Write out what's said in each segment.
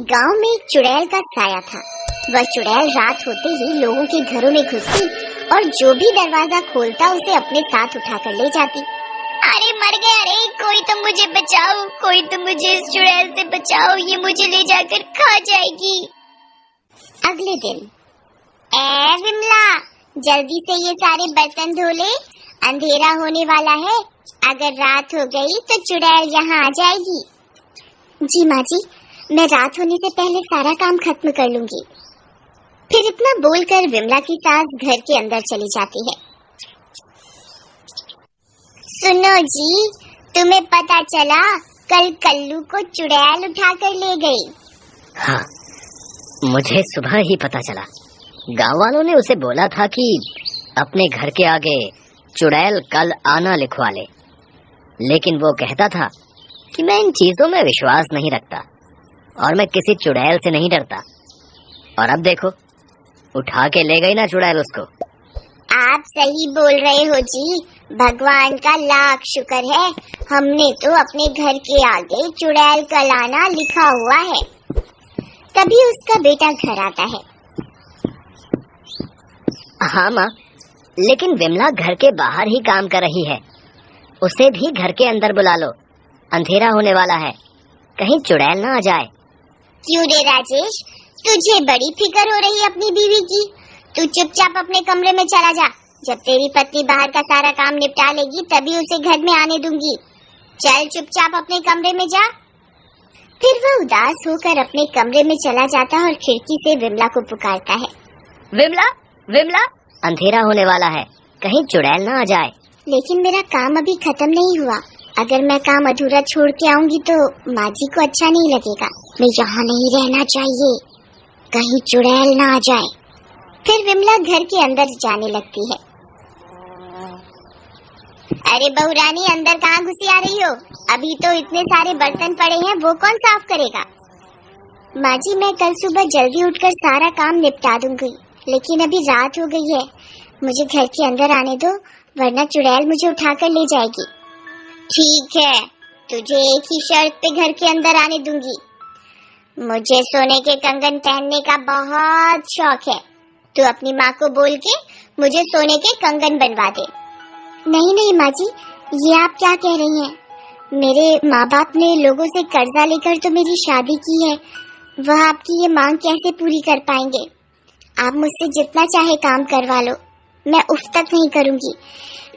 गांव में एक चुड़ैल का साया था। वह चुड़ैल रात होते ही लोगों के घरों में घुसती और जो भी दरवाजा खोलता उसे अपने साथ उठाकर ले जाती। अरे मर गए, अरे कोई तो मुझे बचाओ, कोई तो मुझे इस चुड़ैल से बचाओ, ये मुझे ले जाकर खा जाएगी। अगले दिन, ए विमला, जल्दी से ये सारे बर्तन धो ले, अंधेरा होने वाला है। अगर रात हो गई तो चुड़ैल यहाँ आ जाएगी। जी माँ जी, मैं रात होने से पहले सारा काम खत्म कर लूंगी। फिर इतना बोलकर विमला की सास घर के अंदर चली जाती है। सुनो जी, तुम्हें पता चला कल कल्लू को चुड़ैल उठाकर ले गई। हाँ, मुझे सुबह ही पता चला। गांव वालों ने उसे बोला था कि अपने घर के आगे चुड़ैल कल आना लिखवा ले, लेकिन वो कहता था कि मैं इन चीजों में विश्वास नहीं रखता और मैं किसी चुड़ैल से नहीं डरता। और अब देखो, उठा के ले गई ना चुड़ैल उसको। आप सही बोल रहे हो जी, भगवान का लाख शुक्र है, हमने तो अपने घर के आगे चुड़ैल कल आना लिखा हुआ है। तभी उसका बेटा घर आता है। हाँ माँ, लेकिन विमला घर के बाहर ही काम कर रही है, उसे भी घर के अंदर बुला लो, अंधेरा होने वाला है, कहीं चुड़ैल ना आ जाए। क्यों रे राजेश, तुझे बड़ी फिक्र हो रही है अपनी बीवी की। तू चुपचाप अपने कमरे में चला जा, जब तेरी पत्नी बाहर का सारा काम निपटा लेगी तभी उसे घर में आने दूंगी। चल चुपचाप अपने कमरे में जा। फिर वह उदास होकर अपने कमरे में चला जाता है और खिड़की से विमला को पुकारता है। विमला, विमला, अंधेरा होने वाला है, कहीं चुड़ैल ना आ जाए। लेकिन मेरा काम अभी खत्म नहीं हुआ, अगर मैं काम अधूरा छोड़ के आऊंगी तो माँ जी को अच्छा नहीं लगेगा। मैं यहाँ नहीं रहना चाहिए, कहीं चुड़ैल ना आ जाए। फिर विमला घर के अंदर जाने लगती है। अरे बहू रानी, अंदर कहाँ घुसी आ रही हो? अभी तो इतने सारे बर्तन पड़े हैं, वो कौन साफ करेगा? माँ जी, मैं कल सुबह जल्दी उठकर सारा काम निपटा दूंगी, लेकिन अभी रात हो गई है, मुझे घर के अंदर आने दो, वरना चुड़ैल मुझे उठाकर ले जाएगी। ठीक है, तुझे एक ही शर्त पे घर के अंदर आने दूंगी। मुझे सोने के कंगन पहनने का बहुत शौक है, तू अपनी माँ को बोल के मुझे सोने के कंगन बनवा दे। नहीं नहीं माँ जी, ये आप क्या कह रही हैं? मेरे माँ बाप ने लोगों से कर्जा लेकर तो मेरी शादी की है, वह आपकी ये मांग कैसे पूरी कर पाएंगे? आप मुझसे जितना चाहे काम करवा लो, मैं उफ तक नहीं करूंगी,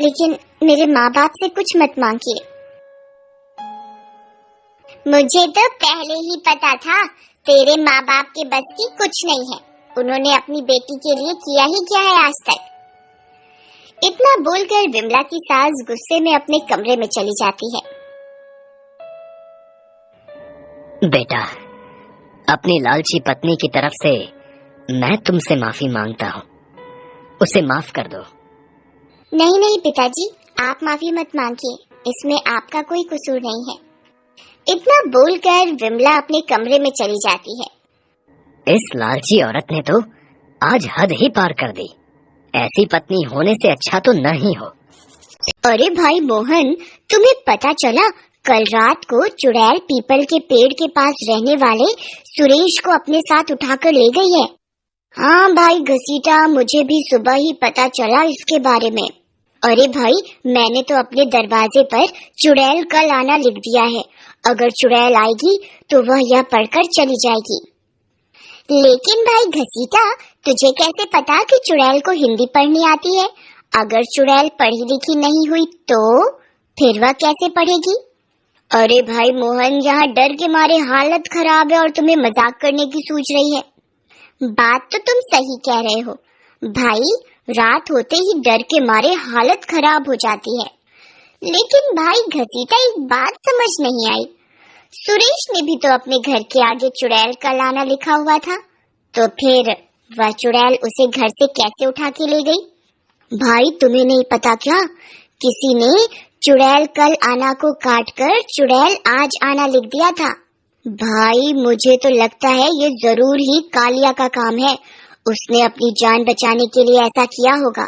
लेकिन मेरे माँ बाप से कुछ मत मांगिए। मुझे तो पहले ही पता था तेरे माँ बाप के बस की कुछ नहीं है, उन्होंने अपनी बेटी के लिए किया ही क्या है आज तक। इतना बोलकर विमला की सास गुस्से में अपने कमरे में चली जाती है। बेटा, अपनी लालची पत्नी की तरफ से मैं तुमसे माफी मांगता हूँ, उसे माफ कर दो। नहीं नहीं पिताजी, आप माफी मत मांगिए, इसमें आपका कोई कसूर नहीं है। इतना बोलकर विमला अपने कमरे में चली जाती है। इस लालची औरत ने तो आज हद ही पार कर दी, ऐसी पत्नी होने से अच्छा तो न ही हो। अरे भाई मोहन, तुम्हें पता चला कल रात को चुड़ैल पीपल के पेड़ के पास रहने वाले सुरेश को अपने साथ उठाकर ले गई है। हाँ भाई घसीटा, मुझे भी सुबह ही पता चला इसके बारे में। अरे भाई, मैंने तो अपने दरवाजे पर चुड़ैल कल आना लिख दिया है, अगर चुड़ैल आएगी तो वह यह पढ़कर चली जाएगी। लेकिन भाई घसीटा, तुझे कैसे पता कि चुड़ैल को हिंदी पढ़नी आती है? अगर चुड़ैल पढ़ी लिखी नहीं हुई तो फिर वह कैसे पढ़ेगी? अरे भाई मोहन, यहाँ डर के मारे हालत खराब है और तुम्हें मजाक करने की सोच रही है। बात तो तुम सही कह रहे हो भाई, रात होते ही डर के मारे हालत खराब हो जाती है। लेकिन भाई घसीटा, एक बात समझ नहीं आई, सुरेश ने भी तो अपने घर के आगे चुड़ैल का लाना लिखा हुआ था, तो फिर वह चुड़ैल उसे घर से कैसे उठा के ले गई? भाई तुम्हें नहीं पता क्या, किसी ने चुड़ैल कल आना को काटकर चुड़ैल आज आना लिख दिया था। भाई मुझे तो लगता है ये जरूर ही कालिया का काम है, उसने अपनी जान बचाने के लिए ऐसा किया होगा।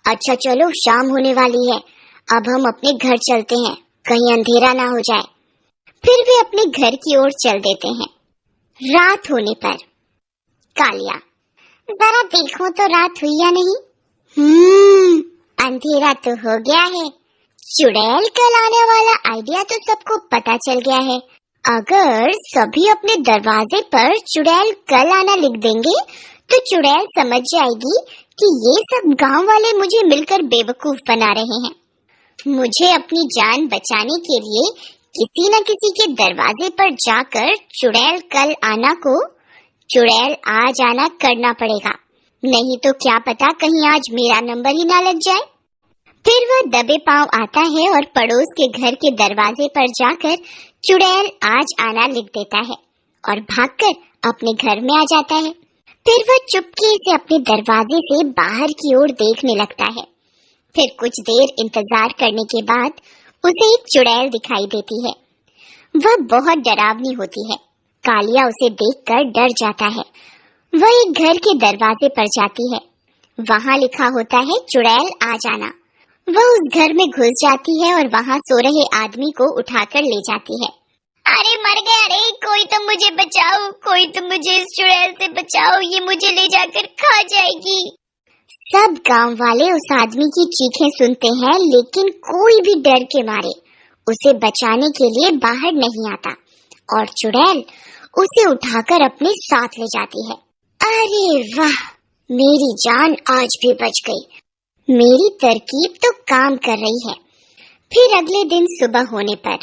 अच्छा चलो, शाम होने वाली है, अब हम अपने घर चलते हैं, कहीं अंधेरा ना हो जाए। फिर वे अपने घर की ओर चल देते हैं। रात होने पर कालिया, जरा देखो तो रात हुई या नहीं। अंधेरा तो हो गया है। चुड़ैल कल आने वाला आइडिया तो सबको पता चल गया है। अगर सभी अपने दरवाजे पर चुड़ैल कल आना लिख देंगे तो चुड़ैल समझ जाएगी कि ये सब गांव वाले मुझे मिलकर बेवकूफ बना रहे हैं। मुझे अपनी जान बचाने के लिए किसी न किसी के दरवाजे पर जाकर चुड़ैल कल आना को चुड़ैल आज आना करना पड़ेगा, नहीं तो क्या पता कहीं आज मेरा नंबर ही ना लग जाए। फिर वह दबे पांव आता है और पड़ोस के घर के दरवाजे पर जाकर चुड़ैल आज आना लिख देता है और भागकर अपने घर में आ जाता है। फिर वह चुपके से अपने दरवाजे से बाहर की ओर देखने लगता है। फिर कुछ देर इंतजार करने के बाद उसे एक चुड़ैल दिखाई देती है। वह बहुत डरावनी होती है। कालिया उसे देखकर डर जाता है। वह एक घर के दरवाजे पर जाती है। वहाँ लिखा होता है चुड़ैल आ जाना। वह उस घर में घुस जाती है और वहाँ सो रहे आदमी को उठाकर ले जाती है। अरे मर गया, अरे कोई तो मुझे बचाओ, कोई तो मुझे इस चुड़ैल से बचाओ, ये मुझे ले जाकर खा जाएगी। सब गांव वाले उस आदमी की चीखें सुनते हैं, लेकिन कोई भी डर के मारे उसे बचाने के लिए बाहर नहीं आता और चुड़ैल उसे उठाकर अपने साथ ले जाती है। अरे वाह, मेरी जान आज भी बच गई। मेरी तरकीब तो काम कर रही है। फिर अगले दिन सुबह होने पर,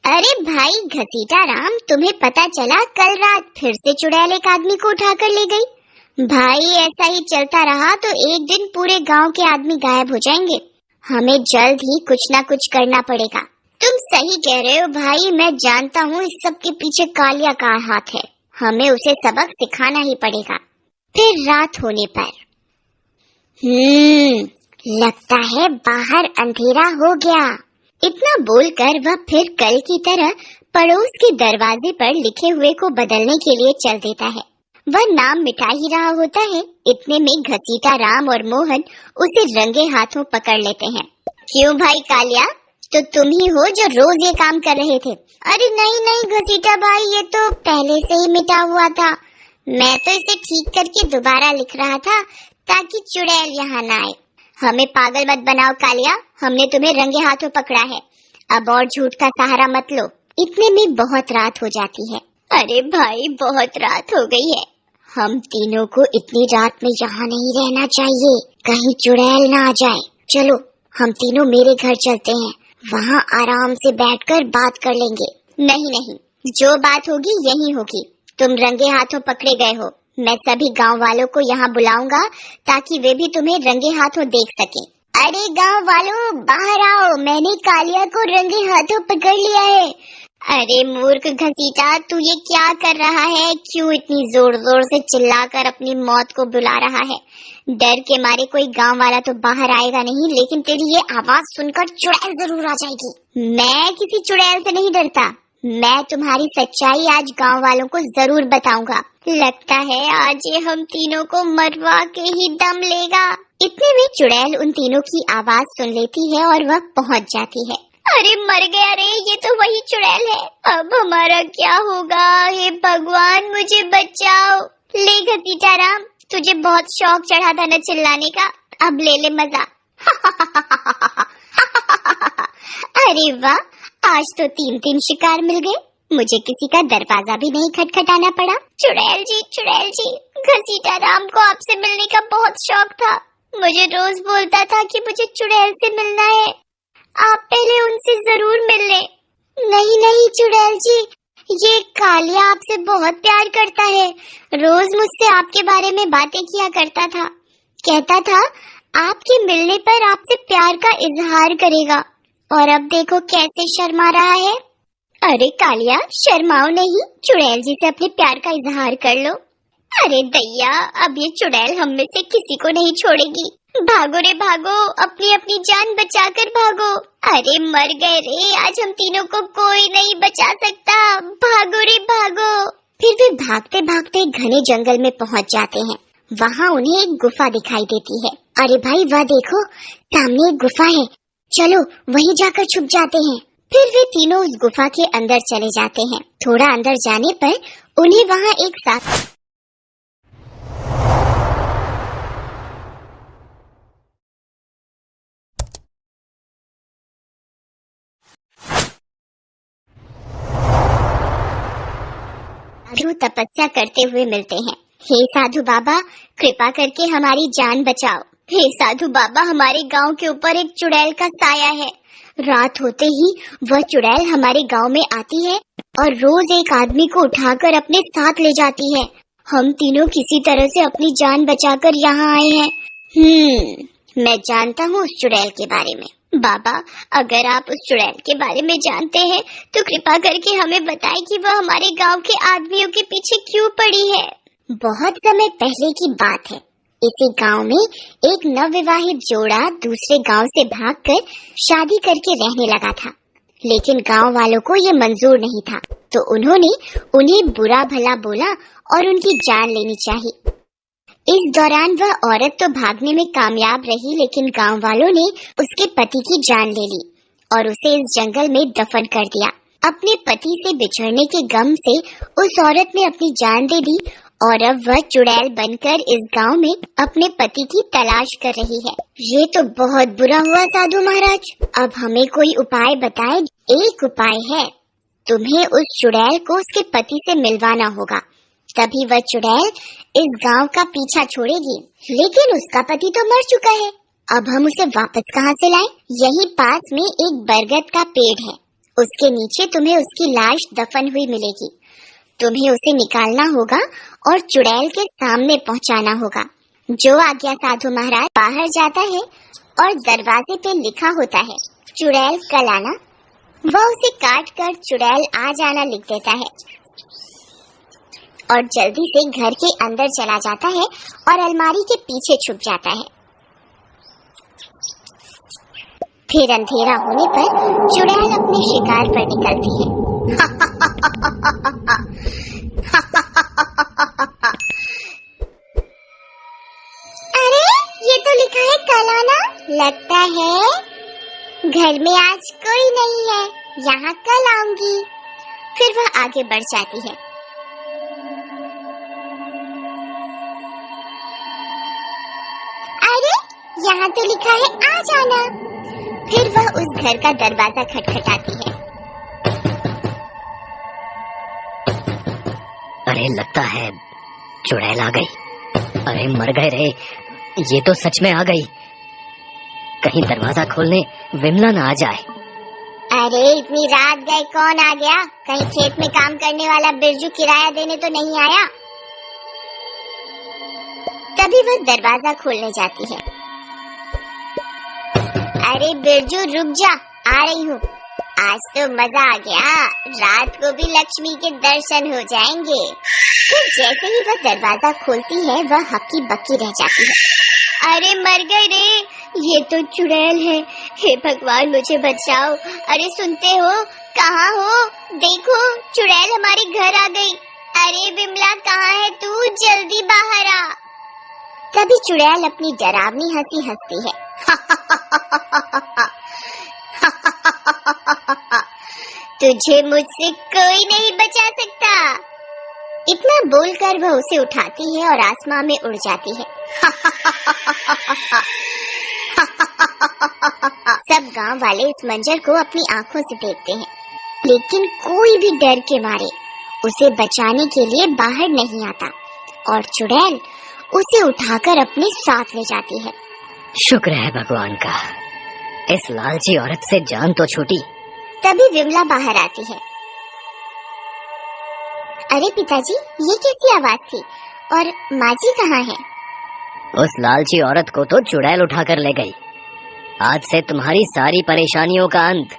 अरे भाई घसीटा राम, तुम्हें पता चला कल रात फिर से चुड़ैल एक आदमी को उठाकर ले गई। भाई ऐसा ही चलता रहा तो एक दिन पूरे गांव के आदमी गायब हो जाएंगे। हमें जल्द ही कुछ ना कुछ करना पड़ेगा। तुम सही कह रहे हो भाई, मैं जानता हूँ इस सब के पीछे कालिया का हाथ है। हमें उसे सबक सिखाना ही पड़ेगा। फिर रात होने पर, लगता है बाहर अंधेरा हो गया। इतना बोलकर वह फिर कल की तरह पड़ोस के दरवाजे पर लिखे हुए को बदलने के लिए चल देता है। वह नाम मिटा ही रहा होता है, इतने में घसीटा राम और मोहन उसे रंगे हाथों पकड़ लेते हैं। क्यों भाई कालिया, तो तुम ही हो जो रोज ये काम कर रहे थे? अरे नहीं नहीं घसीटा भाई, ये तो पहले से ही मिटा हुआ था। मैं तो इसे ठीक करके दोबारा लिख रहा था ताकि चुड़ैल यहाँ न आए। हमें पागल मत बनाओ कालिया, हमने तुम्हें रंगे हाथों पकड़ा है। अब और झूठ का सहारा मत लो। इतने में बहुत रात हो जाती है। अरे भाई बहुत रात हो गई है। हम तीनों को इतनी रात में यहाँ नहीं रहना चाहिए, कहीं चुड़ैल ना आ जाए। चलो हम तीनों मेरे घर चलते हैं, वहाँ आराम से बैठकर बात कर लेंगे। नहीं नहीं, जो बात होगी यही होगी। तुम रंगे हाथों पकड़े गए हो। मैं सभी गांव वालों को यहाँ बुलाऊंगा ताकि वे भी तुम्हें रंगे हाथों देख सकें। अरे गांव वालों बाहर आओ, मैंने कालिया को रंगे हाथों पकड़ लिया है। अरे मूर्ख घसीटा, तू ये क्या कर रहा है? क्यों इतनी जोर जोर से चिल्लाकर अपनी मौत को बुला रहा है? डर के मारे कोई गांव वाला तो बाहर आएगा नहीं, लेकिन तेरी ये आवाज सुनकर चुड़ैल जरूर आ जाएगी। मैं किसी चुड़ैल से नहीं डरता। मैं तुम्हारी सच्चाई आज गांव वालों को जरूर बताऊंगा। लगता है आज ये हम तीनों को मरवा के ही दम लेगा। इतने में चुड़ैल उन तीनों की आवाज सुन लेती है और वह पहुंच जाती है। अरे मर गया रे, ये तो वही चुड़ैल है। अब हमारा क्या होगा? हे भगवान मुझे बचाओ। ले घसीटा राम, तुझे बहुत शौक चढ़ा था न चिल्लाने का, अब ले ले मजा। अरे वाह, आज तो 3 शिकार मिल गए। मुझे किसी का दरवाजा भी नहीं खटखटाना पड़ा। चुड़ैल जी, घसीटा राम को आपसे मिलने का बहुत शौक था। मुझे रोज बोलता था कि मुझे चुड़ैल से मिलना है, आप पहले उनसे जरूर मिल ले। नहीं चुड़ैल जी, ये कालिया आपसे बहुत प्यार करता है। रोज मुझसे आपके बारे में बातें किया करता था। कहता था आपके मिलने पर आपसे प्यार का इजहार करेगा, और अब देखो कैसे शर्मा रहा है। अरे कालिया शर्माओ नहीं, चुड़ैल जी से अपने प्यार का इजहार कर लो। अरे दैया, अब ये चुड़ैल हम में से किसी को नहीं छोड़ेगी। भागो रे भागो, अपनी अपनी जान बचाकर भागो। अरे मर गए रे, आज हम तीनों को कोई नहीं बचा सकता। भागो रे भागो। फिर वे भागते भागते घने जंगल में पहुंच जाते हैं। वहाँ उन्हें एक गुफा दिखाई देती है। अरे भाई वह देखो, सामने एक गुफा है, चलो वहीं जाकर छुप जाते हैं। फिर वे तीनों उस गुफा के अंदर चले जाते हैं। थोड़ा अंदर जाने पर उन्हें वहाँ एक साथ साधु तपस्या करते हुए मिलते हैं। हे साधु बाबा, कृपा करके हमारी जान बचाओ। हे साधु बाबा, हमारे गांव के ऊपर एक चुड़ैल का साया है। रात होते ही वह चुड़ैल हमारे गांव में आती है और रोज एक आदमी को उठाकर अपने साथ ले जाती है। हम तीनों किसी तरह से अपनी जान बचाकर यहाँ आए हैं। मैं जानता हूँ उस चुड़ैल के बारे में। बाबा, अगर आप उस चुड़ैल के बारे में जानते हैं तो कृपा करके हमें बताएं कि वह हमारे गांव के आदमियों के पीछे क्यों पड़ी है। बहुत समय पहले की बात है। इसी गांव में एक नवविवाहित जोड़ा दूसरे गांव से भागकर शादी करके रहने लगा था, लेकिन गांव वालों को ये मंजूर नहीं था, तो उन्होंने उन्हें बुरा भला बोला और उनकी जान लेनी चाहिए। इस दौरान वह औरत तो भागने में कामयाब रही, लेकिन गांव वालों ने उसके पति की जान ले ली और उसे इस जंगल में दफन कर दिया। अपने पति से बिछड़ने के गम से उस औरत ने अपनी जान दे दी और अब वह चुड़ैल बनकर इस गांव में अपने पति की तलाश कर रही है। ये तो बहुत बुरा हुआ साधु महाराज। अब हमें कोई उपाय बताएं। एक उपाय है, तुम्हें उस चुड़ैल को उसके पति से मिलवाना होगा, तभी वह चुड़ैल इस गांव का पीछा छोड़ेगी। लेकिन उसका पति तो मर चुका है, अब हम उसे वापस कहां से लाएं? यहीं पास में एक बरगद का पेड़ है, उसके नीचे तुम्हें उसकी लाश दफन हुई मिलेगी। तुम्हें उसे निकालना होगा और चुड़ैल के सामने पहुंचाना होगा। जो आज्ञा साधु महाराज। बाहर जाता है और दरवाजे पे लिखा होता है, चुड़ैल कल आना। वह उसे काट कर चुड़ैल आ जाना लिख देता है और जल्दी से घर के अंदर चला जाता है और अलमारी के पीछे छुप जाता है। फिर अंधेरा होने पर चुड़ैल अपने शिकार पर निकलती है। अरे, ये तो लिखा है कल आना। लगता है घर में आज कोई नहीं है, यहाँ कल आऊंगी। फिर वह आगे बढ़ जाती है। अरे, यहाँ तो लिखा है आ जाना। फिर वह उस घर का दरवाजा खटखटाती है। अरे, लगता है चुड़ैल आ गई। अरे मर गए रे, ये तो सच में आ गई। कहीं दरवाजा खोलने विमला ना आ जाए। अरे इतनी रात गए, कौन आ गया? कहीं खेत में काम करने वाला बिरजू किराया देने तो नहीं आया? तभी वह दरवाजा खोलने जाती है। अरे बिरजू रुक जा, आ रही हूँ। आज तो मजा आ गया, रात को भी लक्ष्मी के दर्शन हो जाएंगे। फिर जैसे ही वह दरवाजा खोलती है वह हक्की बक्की रह जाती है। अरे मर गए रे, ये तो चुड़ैल है। हे भगवान मुझे बचाओ। अरे सुनते हो, कहाँ हो? देखो चुड़ैल हमारे घर आ गई। अरे विमला कहाँ है तू? जल्दी बाहर आ। तभी चुड़ैल अपनी डरावनी हंसी हंसती है। तुझे मुझसे कोई नहीं बचा सकता। इतना बोलकर वह उसे उठाती है और आसमान में उड़ जाती है। सब गांव वाले इस मंजर को अपनी आंखों से देखते हैं, लेकिन कोई भी डर के मारे उसे बचाने के लिए बाहर नहीं आता और चुड़ैल उसे उठाकर अपने साथ ले जाती है। शुक्र है भगवान का, इस लालची औरत से जान तो छूटी। तभी विमला बाहर आती है। अरे पिताजी, ये कैसी आवाज थी और माँ जी कहाँ है? उस लालची औरत को तो चुड़ैल उठाकर ले गई। आज से तुम्हारी सारी परेशानियों का अंत।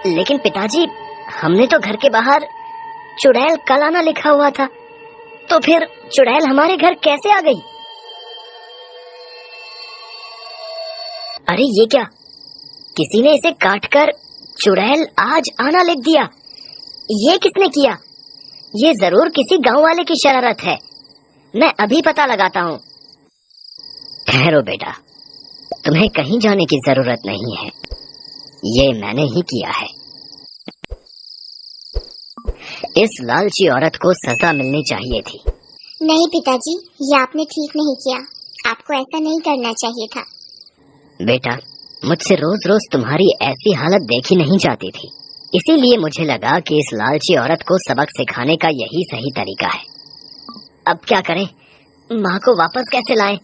लेकिन पिताजी, हमने तो घर के बाहर चुड़ैल कल आना लिखा हुआ था, तो फिर चुड़ैल हमारे घर कैसे आ गई? अरे ये क्या, किसी ने इसे काटकर चुड़ैल आज आना लिख दिया। ये किसने किया? ये जरूर किसी गांव वाले की शरारत है। मैं अभी पता लगाता हूँ। ठहरो बेटा, तुम्हें कहीं जाने की जरूरत नहीं है, ये मैंने ही किया है। इस लालची औरत को सजा मिलनी चाहिए थी। नहीं पिताजी, ये आपने ठीक नहीं किया। आपको ऐसा नहीं करना चाहिए था। बेटा, मुझसे रोज रोज तुम्हारी ऐसी हालत देखी नहीं जाती थी, इसीलिए मुझे लगा कि इस लालची औरत को सबक सिखाने का यही सही तरीका है। अब क्या करें? माँ को वापस कैसे लाएं?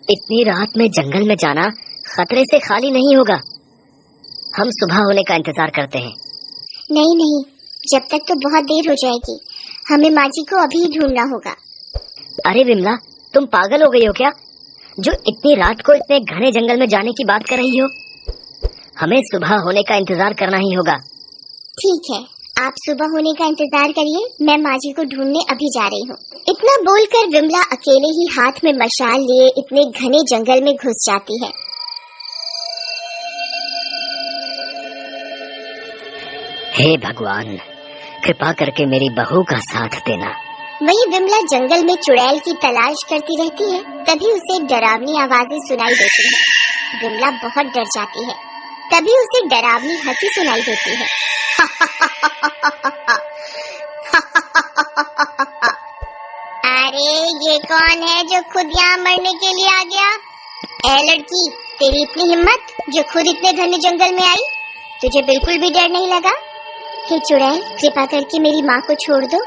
इतनी रात में जंगल में जाना खतरे से खाली नहीं होगा। हम सुबह होने का इंतजार करते हैं। नहीं नहीं, जब तक तो बहुत देर हो जाएगी। हमें माँ जी को अभी ढूंढना होगा। अरे विमला, तुम पागल हो गई हो क्या, जो इतनी रात को इतने घने जंगल में जाने की बात कर रही हो? हमें सुबह होने का इंतजार करना ही होगा। ठीक है, आप सुबह होने का इंतजार करिए, मैं माँ जी को ढूंढने अभी जा रही हूँ। इतना बोलकर विमला अकेले ही हाथ में मशाल लिए इतने घने जंगल में घुस जाती है। हे भगवान, कृपा करके मेरी बहू का साथ देना। वही विमला जंगल में चुड़ैल की तलाश करती रहती है। तभी उसे डरावनी आवाजें सुनाई देती है। विमला बहुत डर जाती है। तभी उसे डरावनी हंसी सुनाई देती है। अरे ये कौन है जो खुद यहाँ मरने के लिए आ गया? ए लड़की, तेरी इतनी हिम्मत जो खुद इतने घने जंगल में आई? तुझे बिल्कुल भी डर नहीं लगा? हे चुड़ैल, कृपा करके मेरी माँ को छोड़ दो,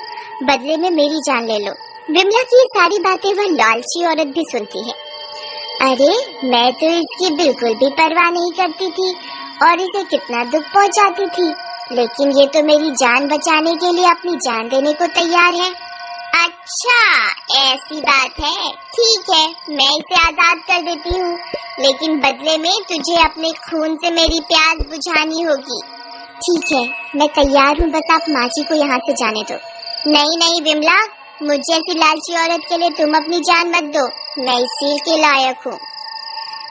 बदले में मेरी जान ले लो। विमला की ये सारी बातें वह लालची औरत भी सुनती है। अरे मैं तो इसकी बिल्कुल भी परवाह नहीं करती थी और इसे कितना दुख पहुंचाती थी, लेकिन ये तो मेरी जान बचाने के लिए अपनी जान देने को तैयार है। अच्छा ऐसी बात है, ठीक है, मैं इसे आजाद कर देती हूँ, लेकिन बदले में तुझे अपने खून से मेरी प्यास बुझानी होगी। ठीक है, मैं तैयार हूँ, बस आप माँ जी को यहाँ से जाने दो। नहीं नहीं विमला, मुझे ऐसी लालची औरत के लिए तुम अपनी जान मत दो, मैं इस सील के लायक हूँ।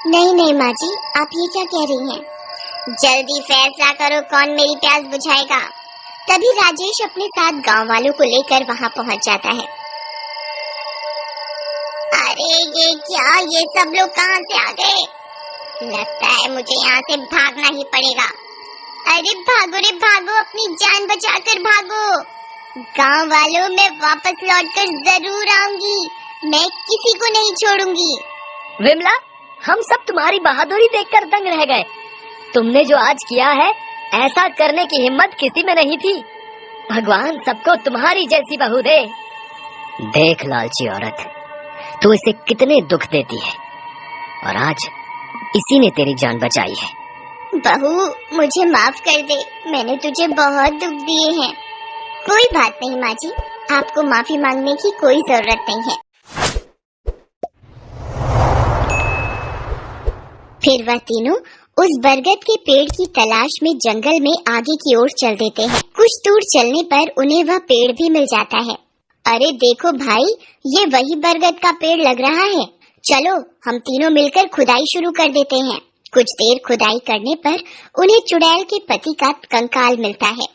नहीं नहीं माँ जी, आप ये क्या कह रही हैं? जल्दी फैसला करो, कौन मेरी प्यास बुझाएगा। तभी राजेश अपने साथ गांव वालों को लेकर वहाँ पहुँच जाता है। अरे ये क्या, ये सब लोग कहाँ से आ गए? लगता है मुझे यहाँ से भागना ही पड़ेगा। अरे भागो रे भागो, अपनी जान बचाकर भागो। गांव वालों, मैं वापस लौटकर जरूर आऊंगी, मैं किसी को नहीं छोड़ूंगी। विमला, हम सब तुम्हारी बहादुरी देखकर दंग रह गए। तुमने जो आज किया है, ऐसा करने की हिम्मत किसी में नहीं थी। भगवान सबको तुम्हारी जैसी बहू दे। देख लालची औरत, तू इसे कितने दुख देती है और आज इसी ने तेरी जान बचाई है। बहू मुझे माफ कर दे, मैंने तुझे बहुत दुख दिए हैं। कोई बात नहीं माँ जी, आपको माफी मांगने की कोई जरूरत नहीं है। फिर वह तीनों उस बरगद के पेड़ की तलाश में जंगल में आगे की ओर चल देते हैं। कुछ दूर चलने पर उन्हें वह पेड़ भी मिल जाता है। अरे देखो भाई, ये वही बरगद का पेड़ लग रहा है। चलो हम तीनों मिलकर खुदाई शुरू कर देते हैं। कुछ देर खुदाई करने पर उन्हें चुड़ैल के पति का कंकाल मिलता है।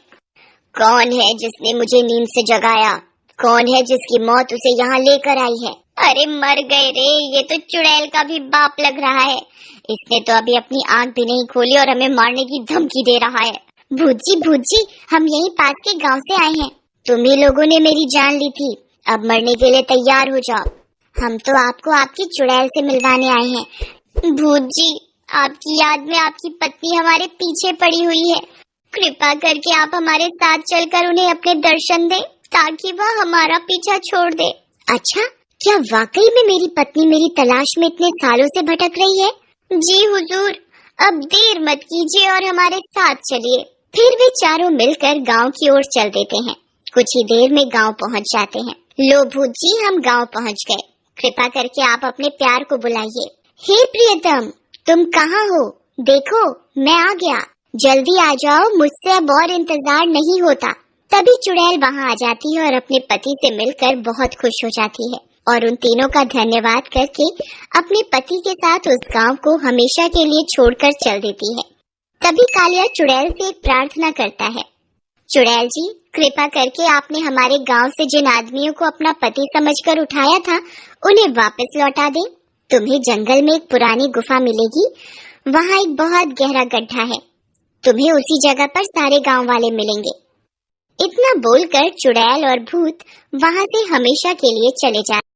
कौन है जिसने मुझे नींद से जगाया? कौन है जिसकी मौत उसे यहाँ लेकर आई है? अरे मर गए रे, ये तो चुड़ैल का भी बाप लग रहा है। इसने तो अभी अपनी आंख भी नहीं खोली और हमें मारने की धमकी दे रहा है। भूत जी, हम यहीं पास के गांव से आए हैं। तुम्ही लोगों ने मेरी जान ली थी, अब मरने के लिए तैयार हो जाओ। हम तो आपको आपकी चुड़ैल से मिलवाने आए हैं। भूत जी, आपकी याद में आपकी पत्नी हमारे पीछे पड़ी हुई है। कृपा करके आप हमारे साथ चलकर उन्हें अपने दर्शन दें, ताकि वह हमारा पीछा छोड़ दे। अच्छा, क्या वाकई में मेरी पत्नी मेरी तलाश में इतने सालों से भटक रही है? जी हुजूर, अब देर मत कीजिए और हमारे साथ चलिए। फिर वे चारों मिलकर गांव की ओर चल देते हैं। कुछ ही देर में गांव पहुंच जाते हैं। लो भूत जी, हम गांव पहुंच गए। कृपा करके आप अपने प्यार को बुलाइए। हे प्रियतम, तुम कहाँ हो? देखो मैं आ गया, जल्दी आ जाओ, मुझसे अब और इंतजार नहीं होता। तभी चुड़ैल वहाँ आ जाती है और अपने पति से मिलकर बहुत खुश हो जाती है और उन तीनों का धन्यवाद करके अपने पति के साथ उस गांव को हमेशा के लिए छोड़कर चल देती है। तभी कालिया चुड़ैल से एक प्रार्थना करता है। चुड़ैल जी, कृपा करके आपने हमारे गांव से जिन आदमियों को अपना पति समझकर उठाया था, उन्हें वापस लौटा दें। तुम्हें जंगल में एक पुरानी गुफा मिलेगी, वहाँ एक बहुत गहरा गड्ढा है। तुम्हें उसी जगह पर सारे गांव वाले मिलेंगे। इतना बोलकर चुड़ैल और भूत वहाँ से हमेशा के लिए चले जाते।